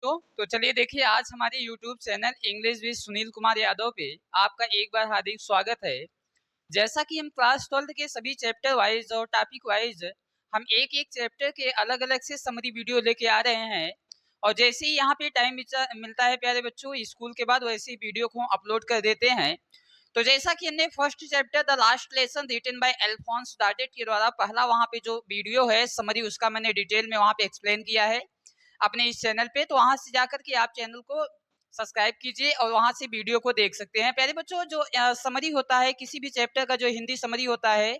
दोस्तों, तो चलिए देखिए आज हमारे YouTube channel English with Sunil Kumar Yadav पे आपका एक बार हार्दिक स्वागत है। जैसा कि हम क्लास 12 के सभी चैप्टर वाइज और टॉपिक वाइज हम एक एक चैप्टर के अलग अलग से समरी वीडियो लेके आ रहे हैं और जैसे ही यहाँ पे टाइम मिलता है प्यारे बच्चों स्कूल के बाद वैसे ही वीडियो को अपलोड कर देते हैं। तो जैसा कि हमने first chapter the last lesson written by Alphonse डार्डेट के द्वारा पहला वहाँ पे जो वीडियो है समरी उसका मैंने डिटेल में वहाँ पे एक्सप्लेन किया है अपने इस चैनल पे, तो वहां से जाकर के आप चैनल को सब्सक्राइब कीजिए और वहां से वीडियो को देख सकते हैं। प्यारे बच्चों, जो समरी होता है किसी भी चैप्टर का, जो हिंदी समरी होता है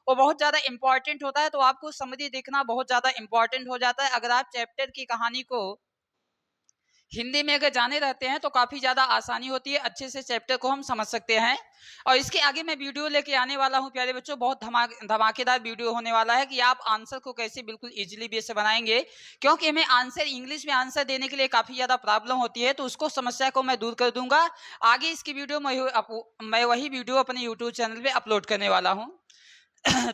वो बहुत ज्यादा इंपॉर्टेंट होता है, तो आपको समरी देखना बहुत ज्यादा इंपॉर्टेंट हो जाता है। अगर आप चैप्टर की कहानी को हिंदी में अगर जाने रहते हैं तो काफी ज्यादा आसानी होती है, अच्छे से चैप्टर को हम समझ सकते हैं। और इसके आगे मैं वीडियो लेके आने वाला हूं प्यारे बच्चों, बहुत धमाकेदार वीडियो होने वाला है कि आप आंसर को कैसे बिल्कुल इजीली वे से बनाएंगे, क्योंकि हमें आंसर इंग्लिश में आंसर देने के लिए काफी ज्यादा प्रॉब्लम होती है, तो उसको समस्या को मैं दूर कर दूंगा। आगे इसकी वीडियो मैं वही वीडियो अपने यूट्यूब चैनल पे अपलोड करने वाला हूँ।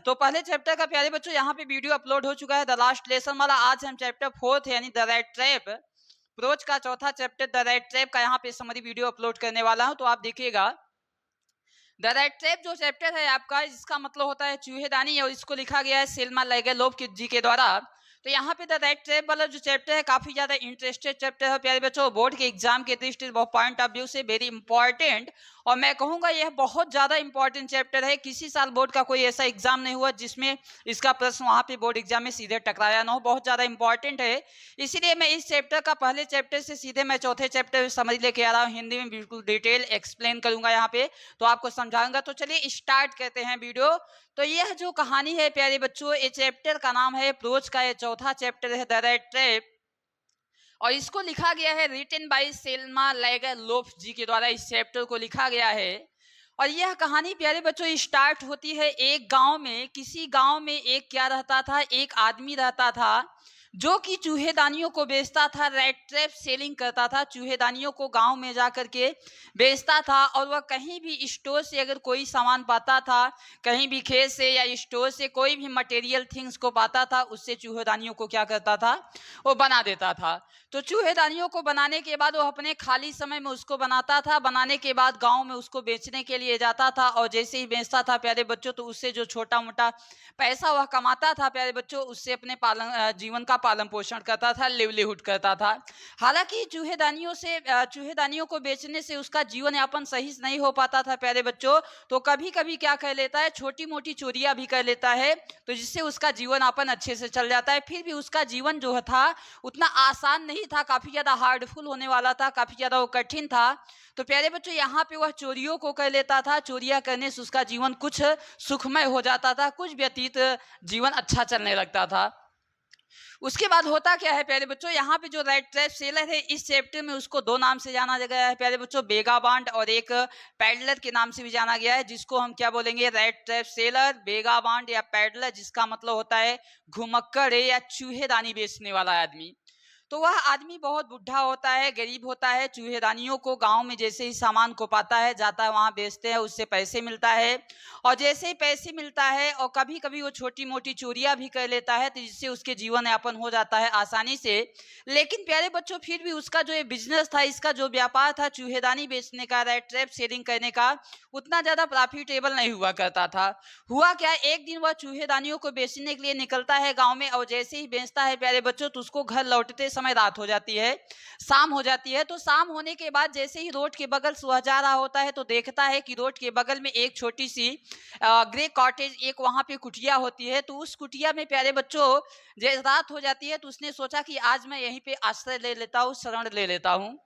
तो पहले चैप्टर का प्यारे बच्चों यहाँ पे वीडियो अपलोड हो चुका है द लास्ट लेसन वाला। आज हम चैप्टर 4 यानी द रेड ट्रैप प्रोच का चौथा चैप्टर द रेड ट्रैप का यहाँ पे समरी वीडियो अपलोड करने वाला हूँ, तो आप देखिएगा। द रेड ट्रैप जो चैप्टर है आपका, इसका मतलब होता है चूहेदानी और इसको लिखा गया है सेल्मा लैगरलोफ जी के द्वारा। तो यहाँ पे द रेड ट्रैप वाला जो चैप्टर है काफी ज्यादा इंटरेस्टेड चैप्टर है प्यारे बच्चों, बोर्ड के एग्जाम के दृष्टि पॉइंट ऑफ व्यू से वेरी इंपॉर्टेंट, और मैं कहूंगा यह बहुत ज्यादा इंपॉर्टेंट चैप्टर है। किसी साल बोर्ड का कोई ऐसा एग्जाम नहीं हुआ जिसमें इसका प्रश्न वहां पे बोर्ड एग्जाम में सीधे टकराया ना हो, बहुत ज्यादा इंपॉर्टेंट है। इसीलिए मैं इस चैप्टर का पहले चैप्टर से सीधे मैं चौथे चैप्टर समझ लेके आ रहा हूँ, हिंदी में बिल्कुल डिटेल एक्सप्लेन करूंगा यहाँ पे, तो आपको समझाऊंगा। तो चलिए स्टार्ट करते हैं वीडियो। तो यह जो कहानी है प्यारे बच्चों, ये चैप्टर का नाम है प्रोच का, ये चौथा चैप्टर है द रेड ट्रैप, और इसको लिखा गया है रिटन बाय सेल्मा लैगरलोफ जी के द्वारा, इस चैप्टर को लिखा गया है। और यह कहानी प्यारे बच्चों स्टार्ट होती है एक गांव में। किसी गांव में एक क्या रहता था, एक आदमी रहता था जो कि चूहेदानियों को बेचता था, रेड ट्रैप सेलिंग करता था, चूहेदानियों को गांव में जाकर के बेचता था। और वह कहीं भी स्टोर से अगर कोई सामान पाता था, कहीं भी खेत से या स्टोर से कोई भी मटेरियल थिंग्स को पाता था, उससे चूहेदानियों को क्या करता था, वो बना देता था। तो चूहेदानियों को बनाने के बाद वो अपने खाली समय में उसको बनाता था, बनाने के बाद गांव में उसको बेचने के लिए जाता था, और जैसे ही बेचता था प्यारे बच्चों, तो उससे जो छोटा मोटा पैसा वह कमाता था प्यारे बच्चों, उससे अपने जीवन का पालन पोषण करता था, लिवलीहुड करता था। हालांकि चूहेदानियों को बेचने से उसका जीवन यापन सही से नहीं हो पाता था प्यारे बच्चों, तो कभी कभी क्या कर लेता है, छोटी मोटी चोरियां भी कर लेता है, तो जिससे उसका जीवन यापन अच्छे से चल जाता है। फिर भी उसका जीवन जो था उतना आसान नहीं था, काफी ज्यादा हार्डफुल होने वाला था, काफी ज्यादा वो कठिन था। तो प्यारे बच्चों यहाँ पे वह चोरियों को कर लेता था, चोरियां करने से उसका जीवन कुछ सुखमय हो जाता था, कुछ व्यतीत जीवन अच्छा चलने लगता था। उसके बाद होता क्या है प्यारे बच्चों, यहाँ पे जो रेड ट्रैप सेलर है इस चैप्टर में उसको दो नाम से जाना गया है प्यारे बच्चों, बेगाबांड और एक पैडलर के नाम से भी जाना गया है, जिसको हम क्या बोलेंगे, रेड ट्रैप सेलर, बेगाबांड या पैडलर, जिसका मतलब होता है घुमक्कड़ या चूहेदानी बेचने वाला आदमी। तो वह आदमी बहुत बुढ़ा होता है, गरीब होता है, चूहेदानियों को गांव में जैसे ही सामान को पाता है, जाता है वहां बेचते हैं, उससे पैसे मिलता है, और जैसे ही पैसे मिलता है और कभी कभी वो छोटी मोटी चोरियां भी कर लेता है, तो जिससे उसके जीवन यापन हो जाता है आसानी से। लेकिन प्यारे बच्चों फिर भी उसका जो ये बिजनेस था, इसका जो व्यापार था चूहेदानी बेचने का, रेड ट्रैप सेलिंग करने का, उतना ज्यादा प्रॉफिटेबल नहीं हुआ करता था। हुआ क्या, एक दिन वह चूहेदानियों को बेचने के लिए निकलता है गांव में, और जैसे ही बेचता है प्यारे बच्चों, तो उसको घर लौटते समय रात हो जाती है, शाम हो जाती है। तो शाम होने के बाद जैसे ही रोड के बगल से वह जा रहा होता है, तो देखता है कि रोड के बगल में एक छोटी सी ग्रे कॉटेज, एक वहां पे कुटिया होती है। तो उस कुटिया में प्यारे बच्चों जैसे रात हो जाती है, तो उसने सोचा कि आज मैं यहीं पे आश्रय ले लेता हूँ, शरण ले लेता हूँ।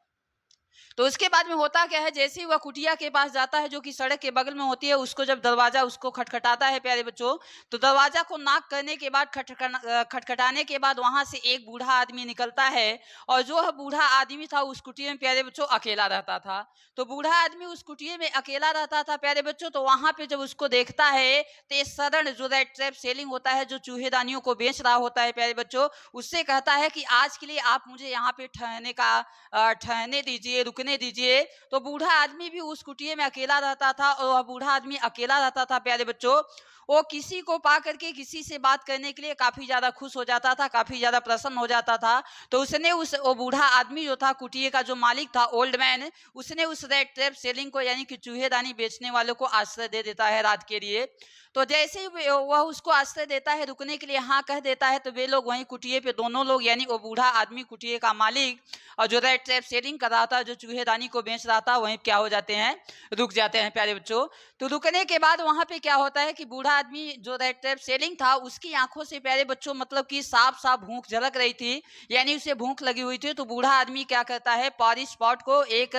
तो उसके बाद में होता क्या है, जैसे ही वह कुटिया के पास जाता है जो कि सड़क के बगल में होती है, उसको जब दरवाजा उसको खटखटाता है प्यारे बच्चों, तो दरवाजा को नॉक करने के बाद खटखटाने के बाद वहां से एक बूढ़ा आदमी निकलता है, और जो बूढ़ा आदमी था उस कुटिया में प्यारे बच्चों अकेला रहता था। तो बूढ़ा आदमी उस कुटिया में अकेला रहता था प्यारे बच्चों, तो वहां पे जब उसको देखता है, तो ये सदन जो रेड ट्रैप सेलिंग होता है, जो चूहेदानियों को बेच रहा होता है प्यारे बच्चों, उससे कहता है कि आज के लिए आप मुझे यहाँ पे ठहरने दीजिए, रुकने रुकने दीजिए। तो बूढ़ा आदमी भी उस कुटिया में अकेला रहता था और वह बूढ़ा आदमी अकेला रहता था प्यारे बच्चों। वो किसी को पा करके किसी से बात करने के लिए काफी ज्यादा खुश हो जाता था, काफी ज्यादा प्रसन्न हो जाता था। तो उसने उस वो बूढ़ा आदमी जो था, कुटिया का जो मालिक था, ओल्ड मैन, उसने उस रेड ट्रैप सेलिंग को यानी कि चूहेदानी बेचने वालों को आश्रय दे देता है रात के लिए। तो जैसे ही वह उसको आश्रय देता है, रुकने के लिए हाँ कह देता है, तो वे लोग वहीं कुटिया पे दोनों लोग यानी वो बूढ़ा आदमी, कुटिया का मालिक, और जो रेड ट्रैप सेलिंग कर रहा था, जो चूहेदानी को बेच रहा था, वहीं क्या हो जाते हैं, रुक जाते हैं प्यारे बच्चों। तो रुकने के बाद वहां पे क्या होता है कि बूढ़ा आदमी जो रेड ट्रैप सेलिंग था, उसकी आंखों से प्यारे बच्चों मतलब कि साफ साफ भूख झलक रही थी, यानी उसे भूख लगी हुई थी। तो बूढ़ा आदमी क्या करता है, पारी स्पॉट को एक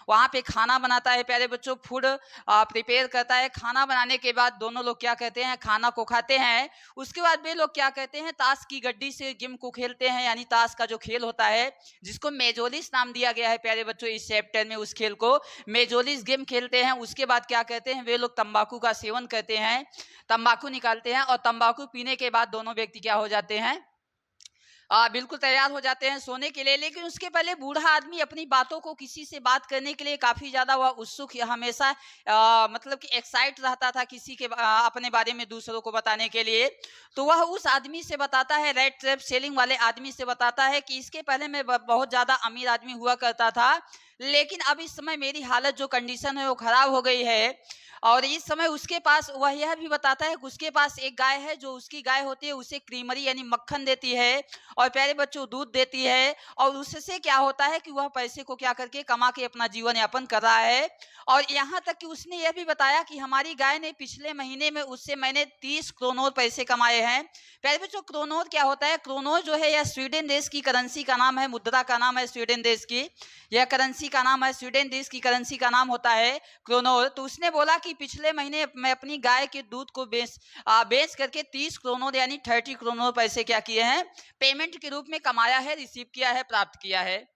वहां पे खाना बनाता है प्यारे बच्चों, फूड प्रिपेयर करता है। खाना बनाने के बाद दोनों लोग क्या कहते हैं, खाना को खाते हैं। उसके बाद वे लोग क्या कहते हैं, ताश की गड्डी से गेम को खेलते हैं, यानी ताश का जो खेल होता है, जिसको मेजोलिस नाम दिया गया है प्यारे बच्चों इस चैप्टर में, उस खेल को मेजोलिस गेम खेलते हैं। उसके बाद क्या कहते हैं, वे लोग तंबाकू का सेवन करते हैं, तंबाकू निकालते हैं, और तंबाकू पीने के बाद दोनों व्यक्ति क्या हो जाते हैं, बिल्कुल तैयार हो जाते हैं सोने के लिए। लेकिन उसके पहले बूढ़ा आदमी अपनी बातों को किसी से बात करने के लिए काफी ज्यादा वह उत्सुक, हमेशा मतलब कि एक्साइट रहता था किसी के अपने बारे में दूसरों को बताने के लिए। तो वह उस आदमी से बताता है, रेड ट्रैप सेलिंग वाले आदमी से बताता है कि इसके पहले मैं बहुत ज्यादा अमीर आदमी हुआ करता था, लेकिन अब इस समय मेरी हालत जो कंडीशन है वो खराब हो गई है। और इस समय उसके पास, वह यह भी बताता है कि उसके पास एक गाय है, जो उसकी गाय होती है उसे क्रीमरी यानी मक्खन देती है, और प्यारे बच्चों दूध देती है। और उससे क्या होता है कि वह पैसे को क्या करके कमा के अपना जीवन यापन कर रहा है। और यहाँ तक कि उसने यह भी बताया कि हमारी गाय ने पिछले महीने में उससे मैंने 30 क्रोनोर पैसे कमाए हैं। प्यारे बच्चों क्रोनोर क्या होता है, क्रोनोर जो है यह स्वीडन देश की करेंसी का नाम है, मुद्रा का नाम है स्वीडन देश की, यह करेंसी का नाम है, स्वीडन देश की करेंसी का नाम होता है क्रोनोर। तो उसने बोला कि पिछले महीने मैं अपनी गाय के दूध को बेच करके 30 क्रोनोर यानी 30 क्रोनोर पैसे क्या किए हैं, पेमेंट के रूप में कमाया है, रिसीव किया है, प्राप्त किया है।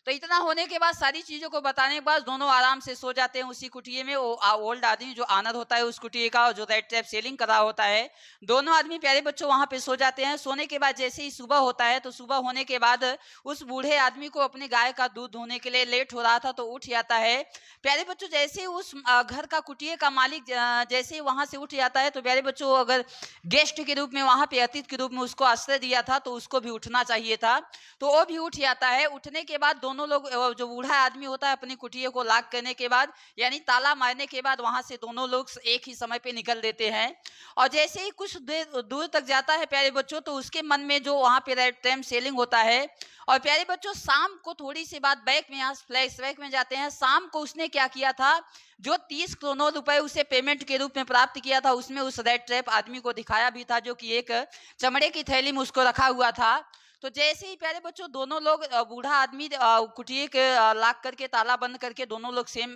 तो इतना होने के बाद, सारी चीजों को बताने के बाद दोनों आराम से सो जाते हैं उसी कुटिये में। वो ओल्ड आदमी जो आनर होता है उस कुटिये का, और जो रेड ट्रैप सेलिंग कर रहा होता है, दोनों आदमी प्यारे बच्चों वहां पे सो जाते हैं। सोने के बाद जैसे ही सुबह होता है, तो सुबह होने के बाद उस बूढ़े आदमी को अपने गाय का दूध धोने के लिए लेट हो रहा था, तो उठ जाता है। प्यारे बच्चों जैसे ही उस घर का कुटिये का मालिक जैसे ही वहां से उठ जाता है, तो प्यारे बच्चों अगर गेस्ट के रूप में वहां पे, अतिथि के रूप में उसको आश्रय दिया था, तो उसको भी उठना चाहिए था। तो वो भी उठ जाता है। उठने के बाद दोनों लोग, जो बूढ़ा आदमी होता है अपनी कुटिया को लॉक करने के बाद यानी ताला मारने के बाद, वहां से दोनों लोग एक ही समय पे निकल देते हैं। और जैसे ही कुछ देर दूर तक जाता है प्यारे बच्चों, तो उसके मन में जो वहां पे रेड टाइम सेलिंग होता है। और प्यारे बच्चों शाम को थोड़ी सी बात बैक में, यहाँ फ्लैशबैक में जाते हैं। शाम को उसने क्या किया था, जो 30 करोड़ रुपए उसे पेमेंट के रूप में प्राप्त किया था, उसमें उस रेड ट्रैप आदमी को दिखाया भी था, जो कि एक चमड़े की थैली में उसको रखा हुआ था। तो जैसे ही प्यारे बच्चों दोनों लोग, बूढ़ा आदमी कुटिया के लॉक करके ताला बंद करके, दोनों लोग सेम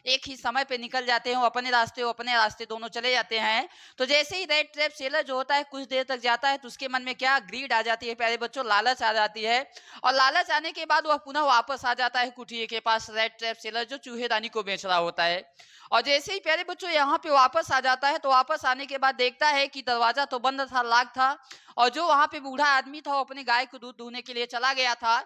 एक ही समय पे निकल जाते हैं, वो अपने रास्ते दोनों चले जाते हैं। तो जैसे ही रेड ट्रैप सेलर जो होता है कुछ देर तक जाता है, तो उसके मन में क्या ग्रीड आ जाती है प्यारे बच्चों, लालच आ जाती है। और लालच आने के बाद वह पुनः वापस आ जाता है कुटिया के पास, रेड ट्रैप सेलर जो चूहेदानी को बेच रहा होता है। और जैसे ही प्यारे बच्चों यहाँ पे वापस आ जाता है, तो वापस आने के बाद देखता है कि दरवाजा तो बंद था, लॉक था, और जो वहां पे बूढ़ा आदमी था वो अपने गाय को दूध दूहने के लिए चला गया था।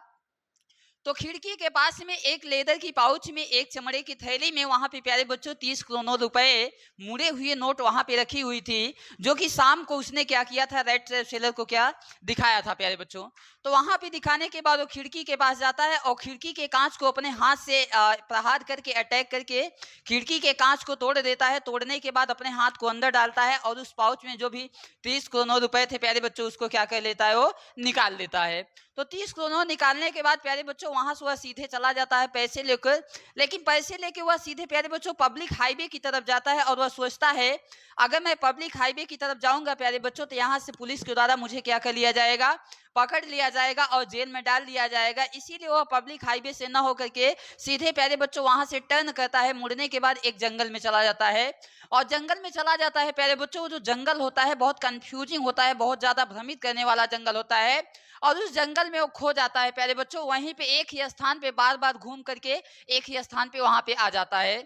तो खिड़की के पास में एक लेदर की पाउच में, एक चमड़े की थैली में, वहां पे प्यारे बच्चों 30 करोड़ रुपए मुड़े हुए नोट वहां पे रखी हुई थी, जो कि शाम को उसने क्या किया था, रेड ट्रैप सेलर को क्या दिखाया था प्यारे बच्चों। तो वहां पे दिखाने के बाद वो खिड़की के पास जाता है, और खिड़की के कांच को अपने हाथ से प्रहार करके, अटैक करके खिड़की के कांच को तोड़ देता है। तोड़ने के बाद अपने हाथ को अंदर डालता है, और उस पाउच में जो भी 30 करोड़ रुपए थे प्यारे बच्चों, उसको क्या कर लेता है, वो निकाल लेता है। तो 30 करोड़ निकालने के बाद प्यारे बच्चों वहां से वह सीधे चला जाता है पैसे लेकर। लेकिन पैसे लेके वह सीधे प्यारे बच्चों पब्लिक हाईवे की तरफ जाता है, और वह सोचता है अगर मैं पब्लिक हाईवे की तरफ जाऊंगा प्यारे बच्चों, तो यहाँ से पुलिस के द्वारा मुझे क्या कर लिया जाएगा, पकड़ लिया जाएगा और जेल में डाल दिया जाएगा। इसीलिए वह पब्लिक हाईवे से न होकर के सीधे प्यारे बच्चों वहां से टर्न करता है, मुड़ने के बाद एक जंगल में चला जाता है। और जंगल में चला जाता है प्यारे बच्चों, जो जंगल होता है बहुत कंफ्यूजिंग होता है, बहुत ज्यादा भ्रमित करने वाला जंगल होता है। और उस जंगल में वो खो जाता है प्यारे बच्चों, वहीं पे एक ही स्थान पे बार बार घूम करके एक ही स्थान पे वहां पे आ जाता है।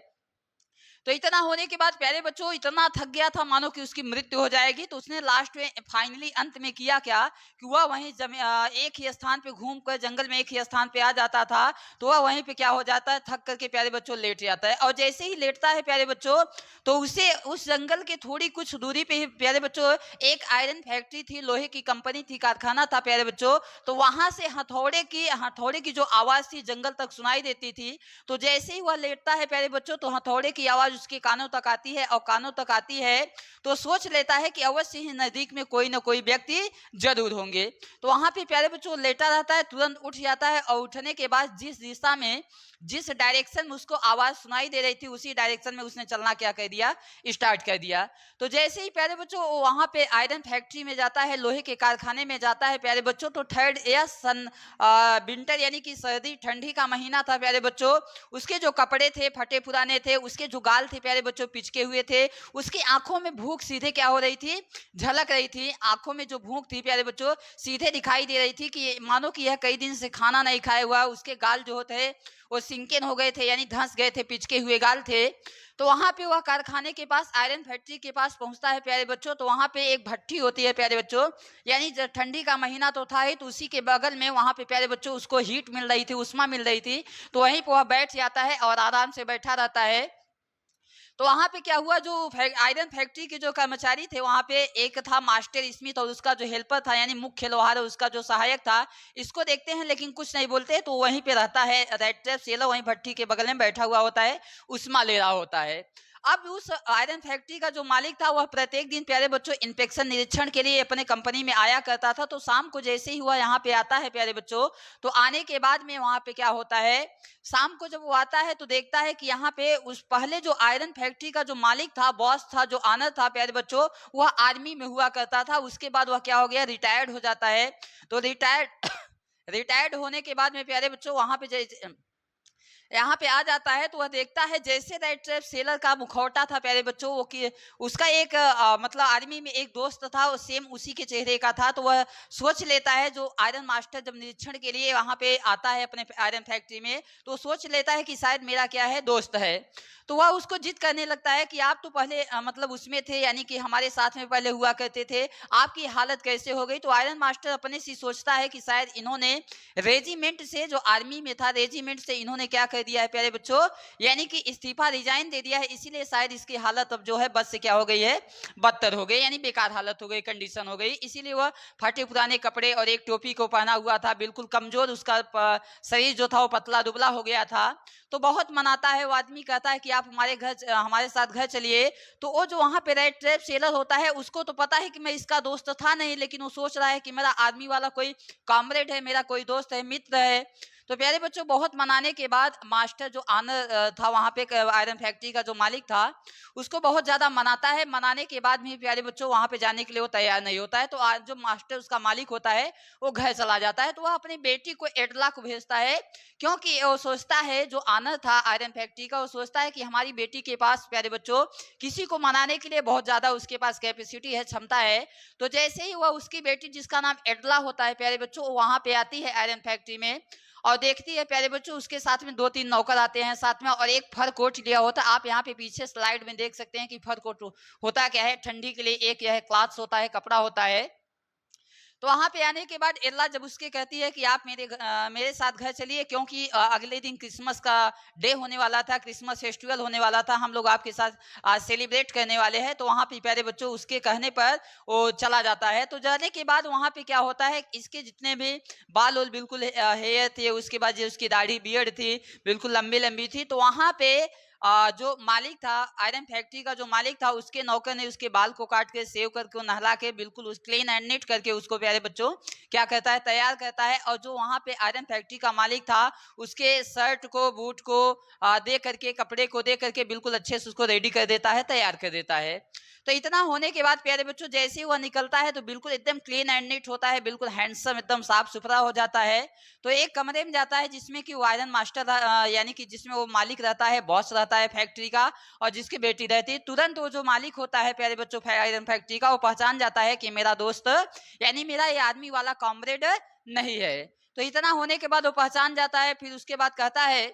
तो इतना होने के बाद प्यारे बच्चों इतना थक गया था मानो कि उसकी मृत्यु हो जाएगी। तो उसने लास्ट में फाइनली अंत में किया क्या कि वह वहीं एक ही स्थान पे घूम कर जंगल में एक ही स्थान पे आ जाता था। तो वह वहीं पे क्या हो जाता है, थक करके प्यारे बच्चों लेट जाता है। और जैसे ही लेटता है प्यारे बच्चों, तो उसे उस जंगल के थोड़ी कुछ दूरी पे ही प्यारे बच्चों एक आयरन फैक्ट्री थी, लोहे की कंपनी थी, कारखाना था प्यारे बच्चों। तो वहां से हथौड़े की जो आवाज थी जंगल तक सुनाई देती थी। तो जैसे ही वह लेटता है प्यारे बच्चों, तो हथौड़े की आवाज उसके कानों तक आती है, और कानों तक आती है तो सोच लेता है कि अवश्य ही नजदीक में कोई ना कोई व्यक्ति जरूर होंगे। तो वहां पे प्यारे बच्चों लेटा रहता है, तुरंत उठ जाता है, और उठने के बाद जिस दिशा में जिस डायरेक्शन में उसको आवाज सुनाई दे रही थी उसी डायरेक्शन में उसने चलना क्या कर दिया, स्टार्ट कर दिया। तो जैसे ही प्यारे बच्चों वो वहां पे आयरन फैक्ट्री में जाता है, लोहे के कारखाने में जाता है प्यारे बच्चों, तो थर्ड या सन विंटर यानी कि सर्दी ठंडी का महीना था प्यारे बच्चों। उसके जो कपड़े थे फटे पुराने थे, उसके जो गाल थे प्यारे बच्चों पिचके हुए थे, उसकी आंखों में भूख सीधे क्या हो रही थी, झलक रही थी। आंखों में जो भूख थी प्यारे बच्चों सीधे दिखाई दे रही थी कि मानो कि यह कई दिन से खाना नहीं खाया हुआ। उसके गाल जो थे वो सिंकन हो गए थे, यानी धंस गए थे, पिचके हुए गाल थे। तो वहां पे वह कारखाने के पास आयरन फैक्ट्री के पास पहुंचता है प्यारे बच्चों। तो वहां पे एक भट्टी होती है प्यारे बच्चों, यानी ठंडी का महीना तो था ही, तो उसी के बगल में वहां पे प्यारे बच्चों उसको हीट मिल रही थी, उष्मा मिल रही थी। तो वहीं पर वह बैठ जाता है और आराम से बैठा रहता है। तो वहां पे क्या हुआ, जो आयरन फैक्ट्री के जो कर्मचारी थे वहां पे एक था मास्टर स्मिथ, और उसका जो हेल्पर था यानी मुख्य लोहार उसका जो सहायक था, इसको देखते हैं लेकिन कुछ नहीं बोलते। तो वहीं पे रहता है रेड ट्रैप सेलर, वहीं भट्टी के बगल में बैठा हुआ होता है, उष्मा ले रहा होता है। अब उस आयरन फैक्ट्री का जो मालिक था वह प्रत्येक दिन प्यारे बच्चों इंस्पेक्शन निरीक्षण के लिए अपने कंपनी में आया करता था। तो शाम को जैसे ही हुआ यहाँ पे आता है प्यारे बच्चों, तो आने के बाद में वहां पे क्या होता है, शाम को जब वो आता है तो देखता है कि यहाँ पे उस पहले जो आयरन फैक्ट्री का जो मालिक था, बॉस था, जो आनर था प्यारे बच्चों, वह आर्मी में हुआ करता था। उसके बाद वह क्या हो गया, रिटायर्ड हो जाता है। तो रिटायर्ड रिटायर्ड होने के बाद में प्यारे बच्चों वहां पे यहाँ पे आ जाता है, तो वह देखता है जैसे रेड ट्रैप सेलर का मुखौटा था प्यारे बच्चों, वो कि उसका एक मतलब आर्मी में एक दोस्त था, वो सेम उसी के चेहरे का था। तो वह सोच लेता है, जो आयरन मास्टर जब निरीक्षण के लिए वहां पे आता है अपने आयरन फैक्ट्री में, तो सोच लेता है कि शायद मेरा क्या है, दोस्त है। तो वह उसको जिद करने लगता है कि आप तो पहले मतलब उसमें थे, यानी कि हमारे साथ में पहले हुआ करते थे, आपकी हालत कैसे हो गई। तो आयरन मास्टर अपने से सोचता है कि शायद इन्होंने रेजिमेंट से, जो आर्मी में था रेजिमेंट से, इन्होंने क्या कर दिया है प्यारे बच्चों, यानी कि इस्तीफा रिजाइन दे दिया है, इसीलिए शायद इसकी हालत अब जो है बस से क्या हो गई है, बदतर हो गई, यानी बेकार हालत हो गई, कंडीशन हो गई। इसीलिए वह फटे पुराने कपड़े और एक टोपी को पहना हुआ था, बिल्कुल कमजोर, उसका शरीर जो था वो पतला दुबला हो गया था। तो बहुत मनाता है वो आदमी, कहता है कि आप हमारे साथ घर चलिए। तो वो जो वहां पे रेड ट्रैप सेलर होता है, उसको तो पता है कि मैं इसका दोस्त था नहीं, लेकिन वो सोच रहा है कि मेरा आर्मी वाला कोई कॉमरेड है, मेरा कोई दोस्त है, मित्र है। तो प्यारे बच्चों बहुत मनाने के बाद मास्टर जो आनर था वहां पे आयरन फैक्ट्री का जो मालिक था, उसको बहुत ज्यादा मनाता है। मनाने के बाद भी प्यारे बच्चों वहां पे जाने के लिए वो तैयार नहीं होता है। तो आज जो मास्टर उसका मालिक होता है वो घर चला जाता है। तो वह अपनी बेटी को एडला को भेजता है, क्योंकि वो सोचता है, जो आनर था आयरन फैक्ट्री का, वो सोचता है कि हमारी बेटी के पास प्यारे बच्चों किसी को मनाने के लिए बहुत ज्यादा उसके पास कैपेसिटी है, क्षमता है। तो जैसे ही वह उसकी बेटी जिसका नाम एडला होता है प्यारे बच्चों, वहां पे आती है आयरन फैक्ट्री में और देखती है प्यारे बच्चों, उसके साथ में 2-3 नौकर आते हैं साथ में, और एक फर कोट लिया होता है। आप यहाँ पे पीछे स्लाइड में देख सकते हैं कि फर कोट होता क्या है, ठंडी के लिए एक यह क्लॉथ्स होता है, कपड़ा होता है। तो वहां पे आने के बाद एल्ला जब उसके कहती है कि आप मेरे साथ घर चलिए, क्योंकि अगले दिन क्रिसमस का डे होने वाला था, क्रिसमस फेस्टिवल होने वाला था, हम लोग आपके साथ सेलिब्रेट करने वाले हैं। तो वहां पे प्यारे बच्चों उसके कहने पर वो चला जाता है। तो जाने के बाद वहां पे क्या होता है, इसके जितने भी बाल उल बिल्कुल हेयर थे, उसके बाद जो उसकी दाढ़ी बियर्ड थी बिल्कुल लंबी लंबी थी। तो वहां पे जो मालिक था, आयरन फैक्ट्री का जो मालिक था, उसके नौकर ने उसके बाल को काट के सेव करके नहला के बिल्कुल उस क्लीन एंड नीट करके उसको प्यारे बच्चों क्या कहता है, तैयार करता है। और जो वहां पे आयरन फैक्ट्री का मालिक था, उसके शर्ट को, बूट को दे करके, कपड़े को दे करके बिल्कुल अच्छे से उसको रेडी कर देता है, तैयार कर देता है। तो इतना होने के बाद प्यारे बच्चों जैसे ही वह निकलता है तो बिल्कुल एकदम क्लीन एंड नीट होता है, बिल्कुल हैंडसम, एकदम साफ सुथरा हो जाता है। तो एक कमरे में जाता है जिसमें कि वो आयरन मास्टर यानी कि जिसमें वो मालिक रहता है, बॉस रहता है फैक्ट्री का, और जिसकी बेटी रहती है। तुरंत वो जो मालिक होता है प्यारे बच्चों आयरन फैक्ट्री का, वो पहचान जाता है कि मेरा दोस्त, यानी मेरा ये आर्मी वाला कॉमरेड नहीं है। तो इतना होने के बाद वो पहचान जाता है। फिर उसके बाद कहता है,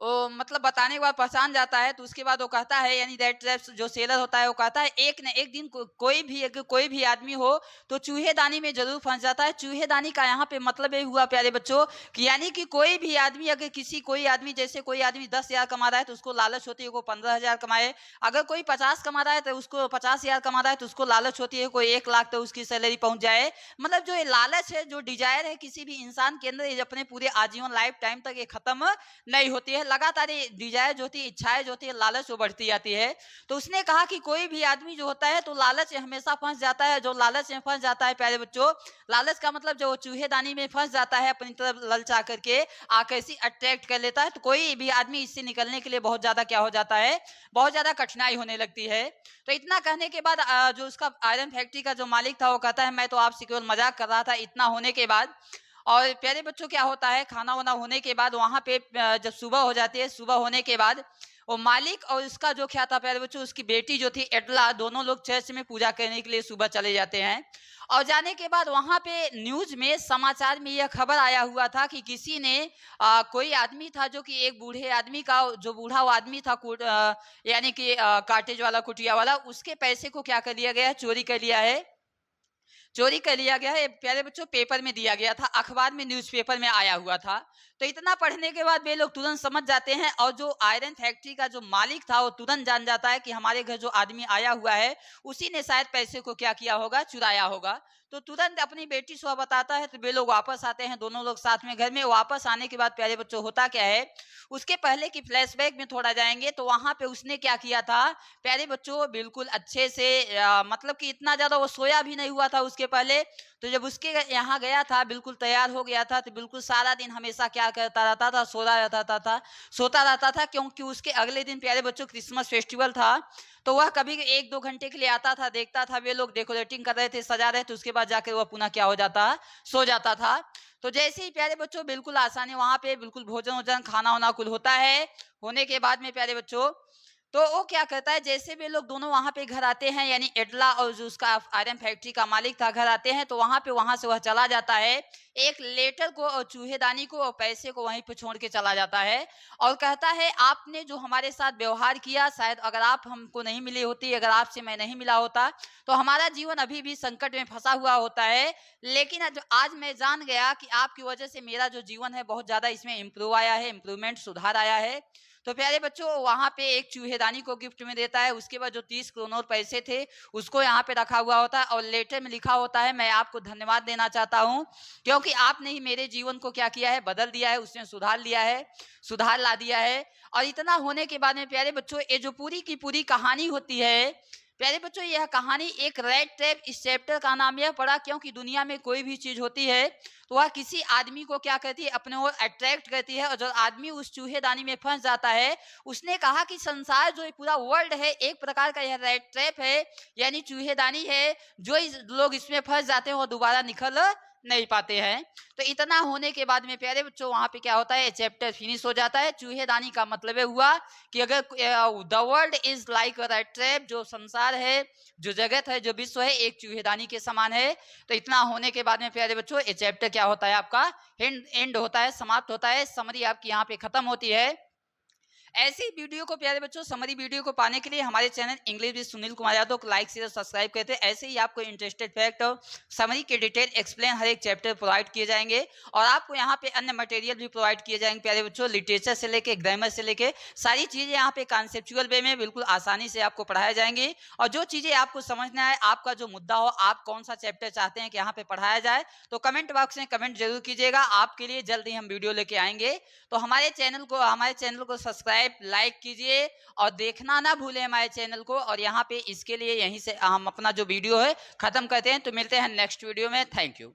वो मतलब बताने के बाद पहचान जाता है, तो उसके बाद वो कहता है, यानी दैट ट्रैप्स जो सेलर होता है वो कहता है एक न एक दिन कोई भी आदमी हो तो चूहेदानी में जरूर फंस जाता है। चूहेदानी का यहाँ पे मतलब ये हुआ प्यारे बच्चों कि यानी कि कोई भी आदमी अगर कोई आदमी जैसे कोई आदमी 10,000 कमा रहा है तो उसको लालच होती है वो 15,000 कमाए। अगर कोई 50 कमा रहा है तो उसको 50,000 कमा रहा है तो उसको लालच होती है कोई 1 लाख तो उसकी सैलरी पहुंच जाए। मतलब जो ये लालच है, जो डिजायर है किसी भी इंसान के अंदर, ये अपने पूरे आजीवन लाइफ टाइम तक ये खत्म नहीं होती है। लगातार ये डिजायर जो होती है, इच्छाएं जो होती है, लालच वो बढ़ती जाती है। तो उसने कहा कि कोई भी आदमी जो होता है तो लालच में हमेशा फंस जाता है। जो लालच में फंस जाता है प्यारे बच्चों, लालच का मतलब जो चूहेदानी में फंस जाता है, अपनी तरफ ललचा करके आकर्षित अट्रैक्ट कर लेता है, तो कोई भी आदमी इससे निकलने के लिए बहुत ज्यादा क्या हो जाता है, बहुत ज्यादा कठिनाई होने लगती है। तो इतना कहने के बाद जो उसका आयरन फैक्ट्री का जो मालिक था वो कहता है मैं तो आपसे केवल मजाक कर रहा था। इतना होने के बाद और प्यारे बच्चों क्या होता है, खाना वाना होने के बाद वहां पे जब सुबह हो जाती है, सुबह होने के बाद वो मालिक और उसका जो क्या था प्यारे बच्चों, उसकी बेटी जो थी एडला, दोनों लोग चर्च में पूजा करने के लिए सुबह चले जाते हैं। और जाने के बाद वहां पे न्यूज में, समाचार में यह खबर आया हुआ था कि किसी ने कोई आदमी था जो कि एक बूढ़े आदमी का, जो बूढ़ा वो आदमी था यानी कि काटेज वाला, कुटिया वाला, उसके पैसे को क्या कर लिया गया है, चोरी कर लिया है। चोरी कर लिया गया है। प्यारे बच्चों पेपर में दिया गया था, अखबार में, न्यूज़पेपर में आया हुआ था। तो इतना पढ़ने के बाद वे लोग तुरंत समझ जाते हैं और जो आयरन फैक्ट्री का जो मालिक था वो तुरंत जान जाता है कि हमारे घर जो आदमी आया हुआ है उसी ने शायद पैसे को क्या किया होगा, चुराया होगा। तो तुरंत अपनी बेटी से बताता है, तो वे लोग वापस आते हैं, दोनों लोग साथ में। घर में वापस आने के बाद प्यारे बच्चों होता क्या है, उसके पहले की फ्लैशबैक में थोड़ा जाएंगे तो वहां पे उसने क्या किया था प्यारे बच्चों, बिल्कुल अच्छे से मतलब कि इतना ज्यादा वो सोया भी नहीं हुआ था उसके पहले। तो जब उसके यहाँ गया था, बिल्कुल तैयार हो गया था, तो बिल्कुल सारा दिन हमेशा क्या करता रहता था, सोता रहता था, क्योंकि उसके अगले दिन प्यारे बच्चों क्रिसमस फेस्टिवल था। तो वह कभी 1-2 घंटे के लिए आता था, देखता था वे लोग डेकोरेटिंग कर रहे थे, सजा रहे थे, उसके बाद जाकर वह पुनः क्या हो जाता, सो जाता था। तो जैसे ही प्यारे बच्चों बिल्कुल आसानी वहां पे बिल्कुल भोजन वोजन खाना वाना कुल होता है, होने के बाद में प्यारे बच्चों तो वो क्या करता है, जैसे वे लोग दोनों वहां पे घर आते हैं, यानी एडला और जो उसका आयरन फैक्ट्री का मालिक था घर आते हैं, तो वहां से वह चला जाता है, एक लेटर को और चूहेदानी को और पैसे को वहीं पे छोड़ के चला जाता है। और कहता है आपने जो हमारे साथ व्यवहार किया, शायद अगर आप हमको नहीं मिली होती, अगर आपसे मैं नहीं मिला होता तो हमारा जीवन अभी भी संकट में फंसा हुआ होता है। लेकिन आज मैं जान गया कि आपकी वजह से मेरा जो जीवन है बहुत ज्यादा इसमें इम्प्रूव आया है, इम्प्रूवमेंट, सुधार आया है। तो प्यारे बच्चों वहां पे एक चूहेदानी को गिफ्ट में देता है, उसके बाद जो 30 करोड़ पैसे थे उसको यहाँ पे रखा हुआ होता है और लेटर में लिखा होता है मैं आपको धन्यवाद देना चाहता हूँ क्योंकि आपने ही मेरे जीवन को क्या किया है, बदल दिया है, उसने सुधार लिया है, सुधार ला दिया है। और इतना होने के बाद में प्यारे बच्चों ये जो पूरी की पूरी कहानी होती है, प्यारे बच्चों यह कहानी एक रेड टैप, इस चैप्टर का नाम यह पड़ा क्योंकि दुनिया में कोई भी चीज होती है तो वह किसी आदमी को क्या करती है, अपने ओर अट्रैक्ट करती है। और जो आदमी उस चूहेदानी में फंस जाता है, उसने कहा कि संसार जो पूरा वर्ल्ड है एक प्रकार का यह रेड ट्रैप है, यानी चूहेदानी है। जो लोग इसमें फंस जाते हैं वो दोबारा निकल नहीं पाते हैं। तो इतना होने के बाद में प्यारे बच्चों वहां पे क्या होता है, चैप्टर फिनिश हो जाता है। चूहेदानी का मतलब ये हुआ कि अगर the world is like a red trap, जो संसार है, जो जगत है, जो विश्व है, एक चूहेदानी के समान है। तो इतना होने के बाद में प्यारे बच्चों ये चैप्टर क्या होता है, आपका एंड होता है, समाप्त होता है, समरी आपकी यहाँ पे खत्म होती है। ऐसी वीडियो को प्यारे बच्चों, समरी वीडियो को पाने के लिए हमारे channel English with Sunil Kumar Yadav को लाइक शेयर सब्सक्राइब करते हैं। ऐसे ही आपको इंटरेस्टेड फैक्ट और समरी के डिटेल एक्सप्लेन हर एक चैप्टर प्रोवाइड किए जाएंगे और आपको यहाँ पे अन्य मटेरियल भी प्रोवाइड किए जाएंगे प्यारे बच्चों, लिटरेचर से लेके ग्रामर से लेके सारी चीजें यहाँ पे कॉन्सेप्चुअल वे में बिल्कुल आसानी से आपको पढ़ाया जाएंगे। और जो चीजें आपको समझना है, आपका जो मुद्दा हो, आप कौन सा चैप्टर चाहते हैं कि यहाँ पे पढ़ाया जाए, तो कमेंट बॉक्स में कमेंट जरूर कीजिएगा। आपके लिए जल्द ही हम वीडियो लेके आएंगे। तो हमारे चैनल को सब्सक्राइब, लाइक कीजिए और देखना ना भूलें हमारे चैनल को। और यहाँ पे इसके लिए यहीं से हम अपना जो वीडियो है खत्म करते हैं। तो मिलते हैं नेक्स्ट वीडियो में। Thank you.